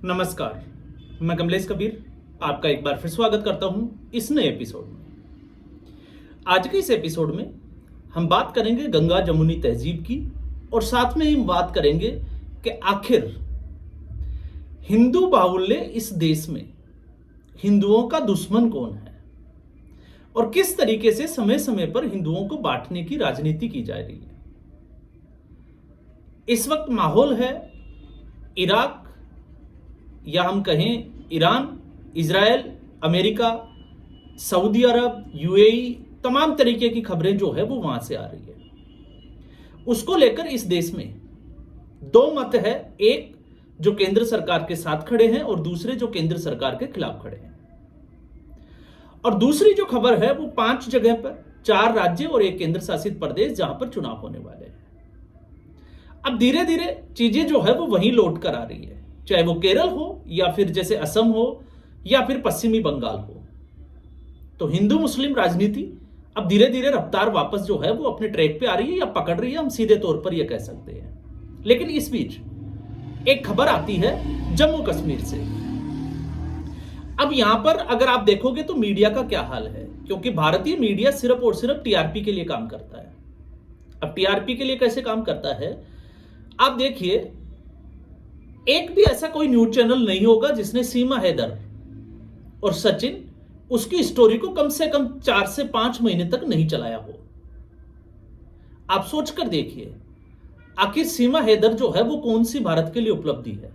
नमस्कार, मैं कमलेश कबीर आपका एक बार फिर स्वागत करता हूं इस नए एपिसोड में। आज के इस एपिसोड में हम बात करेंगे गंगा जमुनी तहजीब की और साथ में ही बात करेंगे कि आखिर हिंदू बाहुल्य इस देश में हिंदुओं का दुश्मन कौन है और किस तरीके से समय समय पर हिंदुओं को बांटने की राजनीति की जा रही है। इस वक्त माहौल है इराक या हम कहें ईरान, इजराइल, अमेरिका, सऊदी अरब, यूएई, तमाम तरीके की खबरें जो है वो वहां से आ रही है। उसको लेकर इस देश में दो मत है, एक जो केंद्र सरकार के साथ खड़े हैं और दूसरे जो केंद्र सरकार के खिलाफ खड़े हैं। और दूसरी जो खबर है वो 5 जगह पर 4 राज्य और एक केंद्र शासित प्रदेश जहां पर चुनाव होने वाले हैं। अब धीरे धीरे चीजें जो है वो वहीं लौट कर आ रही है, चाहे वो केरल हो या फिर जैसे असम हो या फिर पश्चिमी बंगाल हो। तो हिंदू मुस्लिम राजनीति अब धीरे धीरे रफ्तार वापस जो है वो अपने ट्रैक पे आ रही है या पकड़ रही है, हम सीधे तौर पर यह कह सकते हैं। लेकिन इस बीच एक खबर आती है जम्मू कश्मीर से। अब यहां पर अगर आप देखोगे तो मीडिया का क्या हाल है, क्योंकि भारतीय मीडिया सिर्फ और सिर्फ टीआरपी के लिए काम करता है। अब टीआरपी के लिए कैसे काम करता है, आप देखिए, एक भी ऐसा कोई न्यूज चैनल नहीं होगा जिसने सीमा हैदर और सचिन उसकी स्टोरी को कम से कम 4 से 5 महीने तक नहीं चलाया हो। आप सोचकर देखिए, आखिर सीमा हैदर जो है वो कौन सी भारत के लिए उपलब्धि है,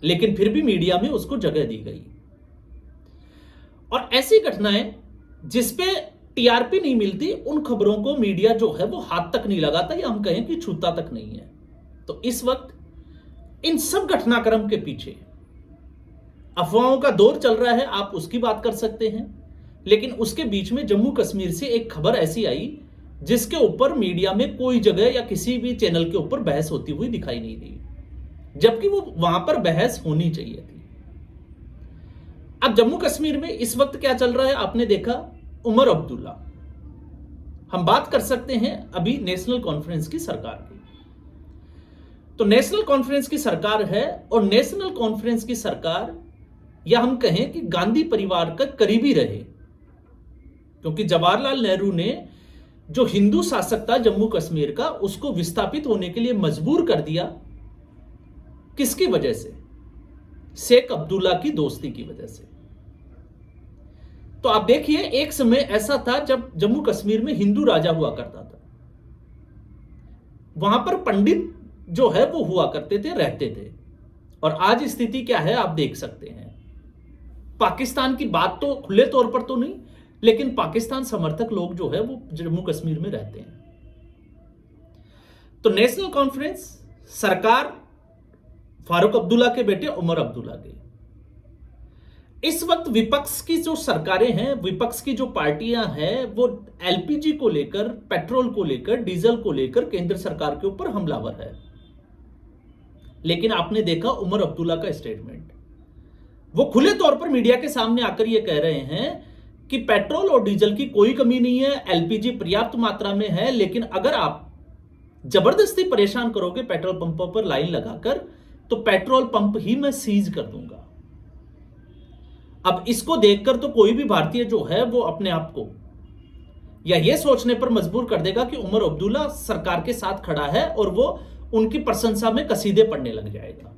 लेकिन फिर भी मीडिया में उसको जगह दी गई। और ऐसी घटनाएं जिसपे टीआरपी नहीं मिलती, उन खबरों को मीडिया जो है वो हाथ तक नहीं लगाता या हम कहें कि छूता तक नहीं है। तो इस वक्त इन सब घटनाक्रम के पीछे अफवाहों का दौर चल रहा है, आप उसकी बात कर सकते हैं। लेकिन उसके बीच में जम्मू कश्मीर से एक खबर ऐसी आई जिसके ऊपर मीडिया में कोई जगह या किसी भी चैनल के ऊपर बहस होती हुई दिखाई नहीं दी, जबकि वो वहां पर बहस होनी चाहिए थी। अब जम्मू कश्मीर में इस वक्त क्या चल रहा है, आपने देखा, उमर अब्दुल्ला। हम बात कर सकते हैं अभी नेशनल कॉन्फ्रेंस की सरकार की। तो नेशनल कॉन्फ्रेंस की सरकार है और नेशनल कॉन्फ्रेंस की सरकार, या हम कहें कि गांधी परिवार का करीबी रहे, क्योंकि जवाहरलाल नेहरू ने जो हिंदू शासक था जम्मू कश्मीर का, उसको विस्थापित होने के लिए मजबूर कर दिया। किसकी वजह से? शेख अब्दुल्ला की दोस्ती की वजह से। तो आप देखिए, एक समय ऐसा था जब जम्मू कश्मीर में हिंदू राजा हुआ करता था, वहां पर पंडित जो है वो हुआ करते थे, रहते थे। और आज स्थिति क्या है आप देख सकते हैं। पाकिस्तान की बात तो खुले तौर पर तो नहीं, लेकिन पाकिस्तान समर्थक लोग जो है वो जम्मू कश्मीर में रहते हैं। तो नेशनल कॉन्फ्रेंस सरकार फारूक अब्दुल्ला के बेटे उमर अब्दुल्ला के। इस वक्त विपक्ष की जो सरकारें हैं, विपक्ष की जो पार्टियां हैं, वो एलपीजी को लेकर, पेट्रोल को लेकर, डीजल को लेकर केंद्र सरकार के ऊपर हमलावर है। लेकिन आपने देखा उमर अब्दुल्ला का स्टेटमेंट, वो खुले तौर पर मीडिया के सामने आकर ये कह रहे हैं कि पेट्रोल और डीजल की कोई कमी नहीं है, एलपीजी पर्याप्त मात्रा में है, लेकिन अगर आप जबरदस्ती परेशान करोगे पेट्रोल पंपों पर लाइन लगाकर, तो पेट्रोल पंप ही मैं सीज कर दूंगा। अब इसको देखकर तो कोई भी भारतीय जो है वो अपने आप को या ये सोचने पर मजबूर कर देगा कि उमर अब्दुल्ला सरकार के साथ खड़ा है और वो उनकी प्रशंसा में कसीदे पढ़ने लग जाएगा।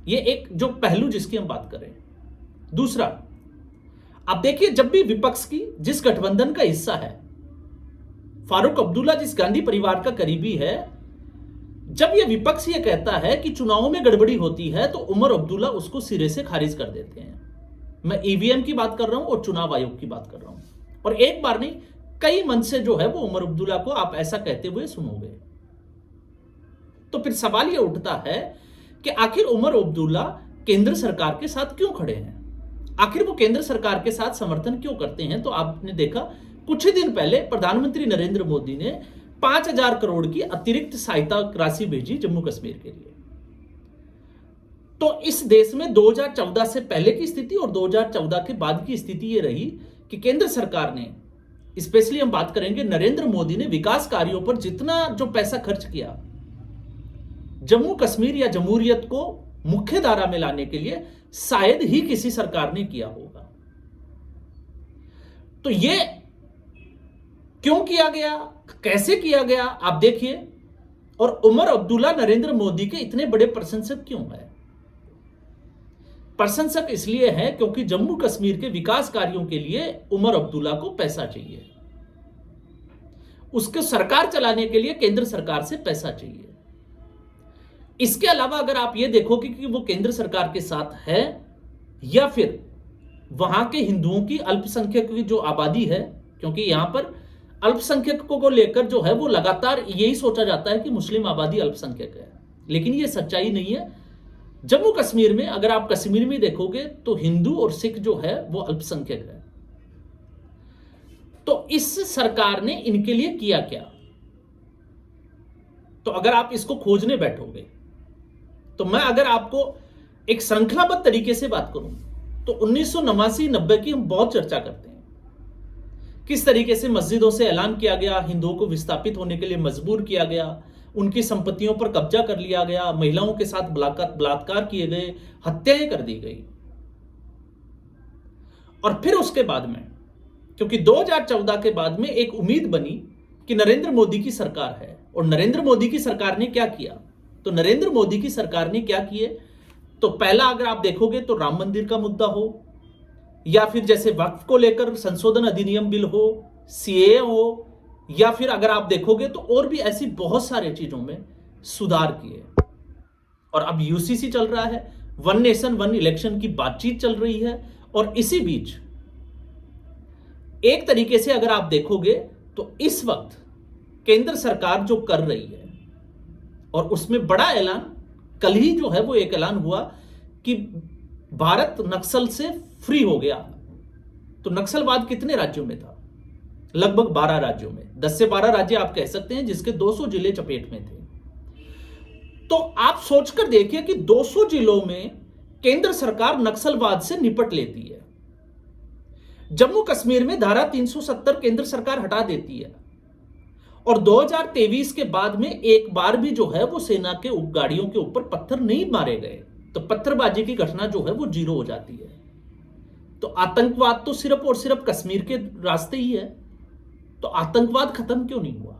ये एक जो पहलू जिसकी हम बात करें। दूसरा, आप देखिए, जब भी विपक्ष की जिस गठबंधन का हिस्सा है, फारूक अब्दुल्ला जिस गांधी परिवार का करीबी है, जब यह विपक्ष ये कहता है कि चुनावों में गड़बड़ी होती है, तो उमर अब्दुल्ला उसको सिरे से खारिज कर देते हैं। मैं ईवीएम की बात कर रहा हूं और चुनाव आयोग की बात कर रहा हूं। और एक बार नहीं, कई मंच से जो है वो उमर अब्दुल्ला को आप ऐसा कहते हुए सुनोगे। तो फिर सवाल यह उठता है कि आखिर उमर अब्दुल्ला केंद्र सरकार के साथ क्यों खड़े हैं, आखिर वो केंद्र सरकार के साथ समर्थन क्यों करते हैं। तो आपने देखा, कुछ ही दिन पहले प्रधानमंत्री नरेंद्र मोदी ने 5,000 करोड़ की अतिरिक्त सहायता राशि भेजी जम्मू कश्मीर के लिए। तो इस देश में 2014 से पहले की स्थिति और 2014 के बाद की स्थिति यह रही कि केंद्र सरकार ने, स्पेशली हम बात करेंगे नरेंद्र मोदी ने, विकास कार्यों पर जितना जो पैसा खर्च किया, जम्मू कश्मीर या जमहूरियत को मुख्य धारा में लाने के लिए शायद ही किसी सरकार ने किया होगा। तो ये क्यों किया गया, कैसे किया गया, आप देखिए। और उमर अब्दुल्ला नरेंद्र मोदी के इतने बड़े प्रशंसक क्यों है? प्रशंसक इसलिए है क्योंकि जम्मू कश्मीर के विकास कार्यों के लिए उमर अब्दुल्ला को पैसा चाहिए, उसके सरकार चलाने के लिए केंद्र सरकार से पैसा चाहिए। इसके अलावा अगर आप यह देखोगे कि वो केंद्र सरकार के साथ है या फिर वहां के हिंदुओं की अल्पसंख्यक की जो आबादी है, क्योंकि यहां पर अल्पसंख्यकों को लेकर जो है वो लगातार यही सोचा जाता है कि मुस्लिम आबादी अल्पसंख्यक है, लेकिन ये सच्चाई नहीं है। जम्मू कश्मीर में अगर आप कश्मीर में देखोगे तो हिंदू और सिख जो है वो अल्पसंख्यक है। तो इस सरकार ने इनके लिए किया क्या? तो अगर आप इसको खोजने बैठोगे तो मैं अगर आपको एक श्रृंखलाबद्ध तरीके से बात करूं तो 1989-90 की हम बहुत चर्चा करते हैं। किस तरीके से मस्जिदों से ऐलान किया गया, हिंदुओं को विस्थापित होने के लिए मजबूर किया गया, उनकी संपत्तियों पर कब्जा कर लिया गया, महिलाओं के साथ बलात्कार किए गए, हत्याएं कर दी गई। और फिर उसके बाद में, क्योंकि 2014 के बाद में एक उम्मीद बनी कि नरेंद्र मोदी की सरकार है, और नरेंद्र मोदी की सरकार ने क्या किया? तो नरेंद्र मोदी की सरकार ने क्या किए? तो पहला अगर आप देखोगे तो राम मंदिर का मुद्दा हो, या फिर जैसे वक्फ को लेकर संशोधन अधिनियम बिल हो, सीएए हो, या फिर अगर आप देखोगे तो और भी ऐसी बहुत सारे चीजों में सुधार किए। और अब यूसीसी चल रहा है, वन नेशन वन इलेक्शन की बातचीत चल रही है, और इसी बीच एक तरीके से अगर आप देखोगे तो इस वक्त केंद्र सरकार जो कर रही है, और उसमें बड़ा ऐलान कल ही जो है वो एक ऐलान हुआ कि भारत नक्सल से फ्री हो गया। तो नक्सलवाद कितने राज्यों में था? लगभग 12 राज्यों में, 10 से 12 राज्य आप कह सकते हैं, जिसके 200 जिले चपेट में थे। तो आप सोचकर देखिए कि 200 जिलों में केंद्र सरकार नक्सलवाद से निपट लेती है। जम्मू कश्मीर में धारा 370 केंद्र सरकार हटा देती है, और 2023 के बाद में एक बार भी जो है वो सेना के गाड़ियों के ऊपर पत्थर नहीं मारे गए। तो पत्थरबाजी की घटना जो है वो जीरो हो जाती है। तो आतंकवाद तो सिर्फ और सिर्फ कश्मीर के रास्ते ही है। तो आतंकवाद खत्म क्यों नहीं हुआ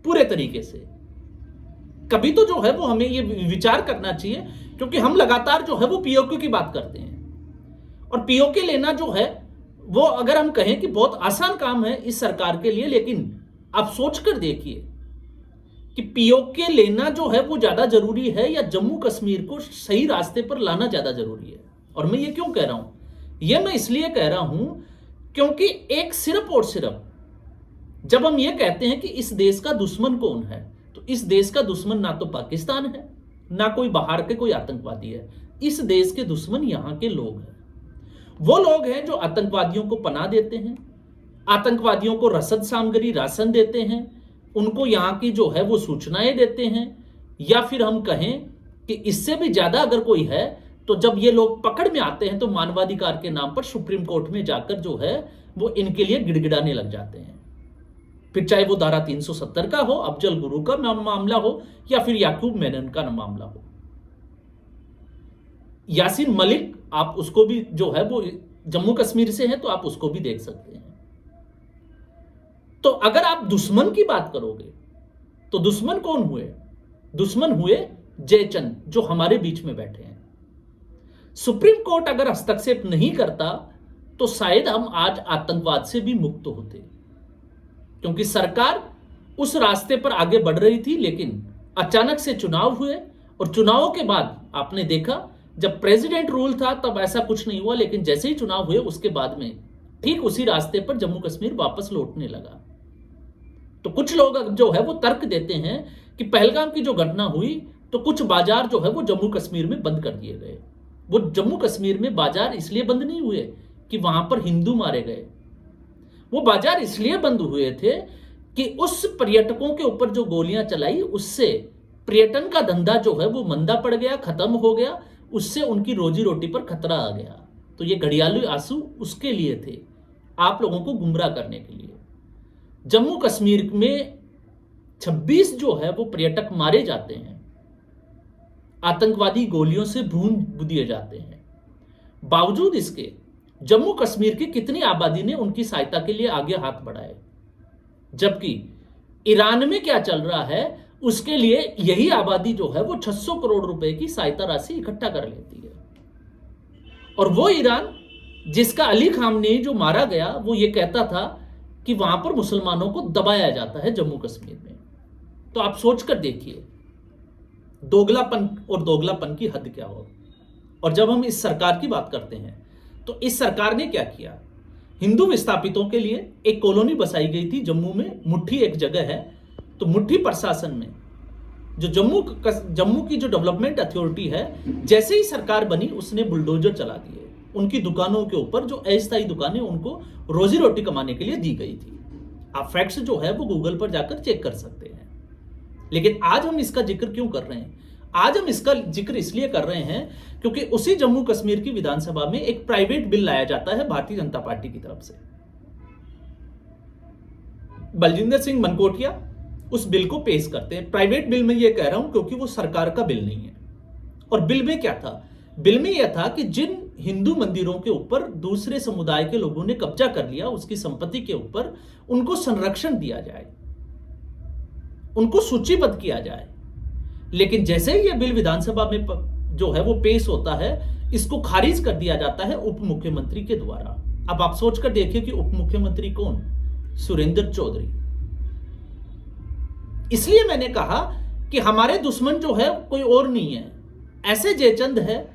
पूरे तरीके से? कभी तो जो है वो हमें ये विचार करना चाहिए, क्योंकि हम लगातार जो है वो पीओके की बात करते हैं, और पीओके लेना जो है वो अगर हम कहें कि बहुत आसान काम है इस सरकार के लिए, लेकिन आप सोचकर देखिए कि पीओके लेना जो है वो ज्यादा जरूरी है या जम्मू कश्मीर को सही रास्ते पर लाना ज्यादा जरूरी है। और मैं ये क्यों कह रहा हूं? ये मैं इसलिए कह रहा हूं क्योंकि एक सिर्फ और सिर्फ जब हम ये कहते हैं कि इस देश का दुश्मन कौन है, तो इस देश का दुश्मन ना तो पाकिस्तान है, ना कोई बाहर के कोई आतंकवादी है। इस देश के दुश्मन यहां के लोग हैं। वो लोग हैं जो आतंकवादियों को पनाह देते हैं, आतंकवादियों को रसद सामग्री राशन देते हैं, उनको यहां की जो है वो सूचनाएं देते हैं, या फिर हम कहें कि इससे भी ज्यादा अगर कोई है तो जब ये लोग पकड़ में आते हैं तो मानवाधिकार के नाम पर सुप्रीम कोर्ट में जाकर जो है वो इनके लिए गिड़गिड़ाने लग जाते हैं। फिर चाहे वो धारा 370 का हो, अफजल गुरु का मामला हो, या फिर याकूब मेनन का मामला हो, यासीन मलिक, आप उसको भी जो है वो जम्मू कश्मीर से है तो आप उसको भी देख सकते हैं। तो अगर आप दुश्मन की बात करोगे तो दुश्मन कौन हुए? दुश्मन हुए जयचंद, जो हमारे बीच में बैठे हैं। सुप्रीम कोर्ट अगर हस्तक्षेप नहीं करता तो शायद हम आज आतंकवाद से भी मुक्त होते, क्योंकि सरकार उस रास्ते पर आगे बढ़ रही थी। लेकिन अचानक से चुनाव हुए, और चुनावों के बाद आपने देखा जब प्रेसिडेंट रूल था तब ऐसा कुछ नहीं हुआ, लेकिन जैसे ही चुनाव हुए उसके बाद में ठीक उसी रास्ते पर जम्मू कश्मीर वापस लौटने लगा। तो कुछ लोग जो है वो तर्क देते हैं कि पहलगाम की जो घटना हुई तो कुछ बाजार जो है वो जम्मू कश्मीर में बंद कर दिए गए। वो जम्मू कश्मीर में बाजार इसलिए बंद नहीं हुए कि वहां पर हिंदू मारे गए, वो बाजार इसलिए बंद हुए थे कि उस पर्यटकों के ऊपर जो गोलियां चलाई उससे पर्यटन का धंधा जो है वो मंदा पड़ गया, खत्म हो गया, उससे उनकी रोजी रोटी पर खतरा आ गया। तो ये घड़ियाली आंसू उसके लिए थे, आप लोगों को गुमराह करने के लिए। जम्मू कश्मीर में 26 जो है वो पर्यटक मारे जाते हैं, आतंकवादी गोलियों से भून दिए जाते हैं। बावजूद इसके जम्मू कश्मीर की कितनी आबादी ने उनकी सहायता के लिए आगे हाथ बढ़ाए, जबकि ईरान में क्या चल रहा है उसके लिए यही आबादी जो है वो 600 करोड़ रुपए की सहायता राशि इकट्ठा कर लेती है। और वो ईरान जिसका अली खामनेई जो मारा गया वो ये कहता था कि वहां पर मुसलमानों को दबाया जाता है जम्मू कश्मीर में। तो आप सोचकर देखिए दोगलापन और दोगलापन की हद क्या हो। और जब हम इस सरकार की बात करते हैं तो इस सरकार ने क्या किया, हिंदू विस्थापितों के लिए एक कॉलोनी बसाई गई थी जम्मू में, मुट्ठी एक जगह है। तो मुट्ठी प्रशासन में जो जम्मू की जो डेवलपमेंट अथॉरिटी है, जैसे ही सरकार बनी उसने बुलडोजर चला दिए उनकी दुकानों के ऊपर, जो अस्थायी दुकानें उनको रोजी रोटी कमाने के लिए दी गई थी। आप फैक्ट्स जो है वो गूगल पर जाकर चेक कर सकते हैं। लेकिन आज हम इसका जिक्र क्यों कर रहे हैं? आज हम इसका जिक्र इसलिए कर रहे हैं क्योंकि उसी जम्मू कश्मीर की विधानसभा में एक प्राइवेट बिल लाया जाता है भारतीय जनता पार्टी की तरफ से। बलजिंदर सिंह मनकोटिया उस बिल को पेश करते हैं। प्राइवेट बिल में यह कह रहा हूं क्योंकि वो सरकार का बिल नहीं है। और बिल में क्या था? बिल में यह था कि जिन हिंदू मंदिरों के ऊपर दूसरे समुदाय के लोगों ने कब्जा कर लिया, उसकी संपत्ति के ऊपर उनको संरक्षण दिया जाए, उनको सूचीबद्ध किया जाए। लेकिन जैसे ही यह बिल विधानसभा में जो है वो पेश होता है, इसको खारिज कर दिया जाता है उप मुख्यमंत्री के द्वारा। अब आप सोचकर देखिए कि उप मुख्यमंत्री कौन? सुरेंद्र चौधरी। इसलिए मैंने कहा कि हमारे दुश्मन जो है कोई और नहीं है, ऐसे जयचंद है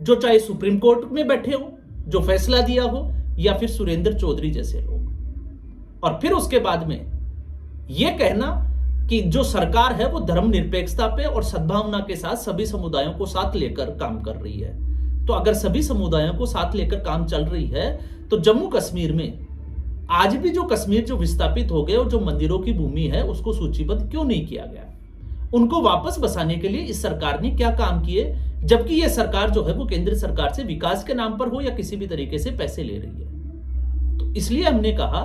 जो चाहे सुप्रीम कोर्ट में बैठे हो, जो फैसला दिया हो, या फिर सुरेंद्र चौधरी जैसे लोग। और फिर उसके बाद में यह कहना कि जो सरकार है वो धर्मनिरपेक्षता पे और सद्भावना के साथ सभी समुदायों को साथ लेकर काम कर रही है। तो अगर सभी समुदायों को साथ लेकर काम चल रही है तो जम्मू कश्मीर में आज भी जो कश्मीर जो विस्थापित हो गए और जो मंदिरों की भूमि है उसको सूचीबद्ध क्यों नहीं किया गया? उनको वापस बसाने के लिए इस सरकार ने क्या काम किए, जबकि यह सरकार जो है वो केंद्र सरकार से विकास के नाम पर हो या किसी भी तरीके से पैसे ले रही है। तो इसलिए हमने कहा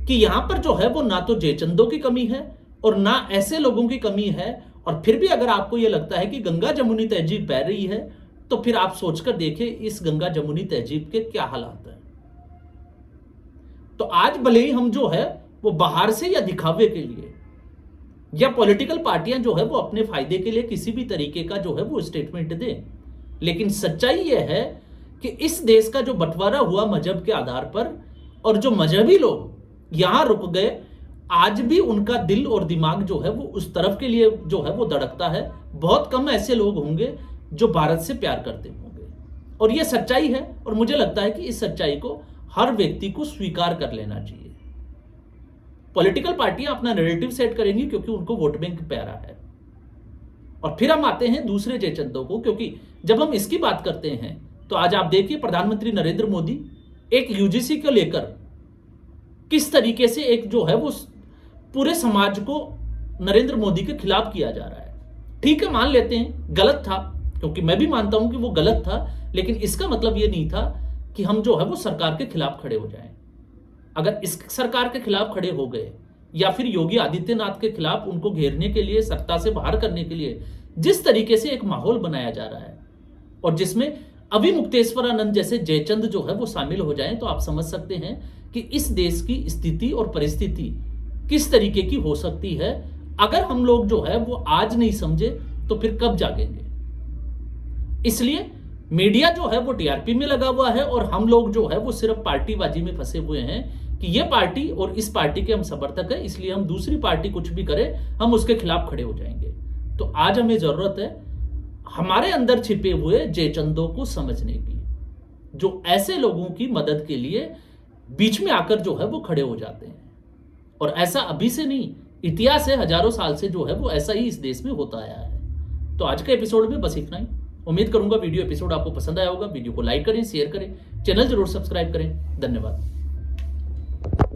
कि यहां पर जो है वो ना तो जयचंदों की कमी है और ना ऐसे लोगों की कमी है। और फिर भी अगर आपको यह लगता है कि गंगा जमुनी तहजीब बह रही है तो फिर आप सोचकर देखिए इस गंगा जमुनी तहजीब के क्या हालात हैं। तो आज भले ही हम जो है वो बाहर से या दिखावे के लिए या पॉलिटिकल पार्टियां जो है वो अपने फायदे के लिए किसी भी तरीके का जो है वो स्टेटमेंट दें, लेकिन सच्चाई यह है कि इस देश का जो बंटवारा हुआ मजहब के आधार पर और जो मजहबी लोग यहां रुक गए, आज भी उनका दिल और दिमाग जो है वो उस तरफ के लिए जो है वो धड़कता है। बहुत कम ऐसे लोग होंगे जो भारत से प्यार करते होंगे, और यह सच्चाई है। और मुझे लगता है कि इस सच्चाई को हर व्यक्ति को स्वीकार कर लेना चाहिए। पॉलिटिकल पार्टियां अपना नैरेटिव सेट करेंगी क्योंकि उनको वोट बैंक प्यारा है। और फिर हम आते हैं दूसरे जयचंदों को, क्योंकि जब हम इसकी बात करते हैं तो आज आप देखिए प्रधानमंत्री नरेंद्र मोदी एक यूजीसी को लेकर किस तरीके से एक जो है वो पूरे समाज को नरेंद्र मोदी के खिलाफ किया जा रहा है। ठीक है, मान लेते हैं गलत था, क्योंकि मैं भी मानता हूं कि वो गलत था, लेकिन इसका मतलब ये नहीं था कि हम जो है वो सरकार के खिलाफ खड़े हो जाएं। अगर इस सरकार के खिलाफ खड़े हो गए या फिर योगी आदित्यनाथ के खिलाफ उनको घेरने के लिए, सत्ता से बाहर करने के लिए जिस तरीके से एक माहौल बनाया जा रहा है और जिसमें अभी मुक्तेश्वरानंद जैसे जयचंद जो है वो शामिल हो जाएं, तो आप समझ सकते हैं कि इस देश की स्थिति और परिस्थिति किस तरीके की हो सकती है। अगर हम लोग जो है वो आज नहीं समझे तो फिर कब जागेंगे? इसलिए मीडिया जो है वो टीआरपी में लगा हुआ है और हम लोग जो है वो सिर्फ पार्टीबाजी में फंसे हुए हैं कि ये पार्टी और इस पार्टी के हम समर्थक हैं, इसलिए हम दूसरी पार्टी कुछ भी करे हम उसके खिलाफ खड़े हो जाएंगे। तो आज हमें जरूरत है हमारे अंदर छिपे हुए जयचंदों को समझने की, जो ऐसे लोगों की मदद के लिए बीच में आकर जो है वो खड़े हो जाते हैं। और ऐसा अभी से नहीं, इतिहास है, हजारों साल से जो है वो ऐसा ही इस देश में होता आया है। तो आज के एपिसोड में बस इतना ही। उम्मीद करूंगा वीडियो एपिसोड आपको पसंद आया होगा। वीडियो को लाइक करें, शेयर करें, चैनल जरूर सब्सक्राइब करें। धन्यवाद।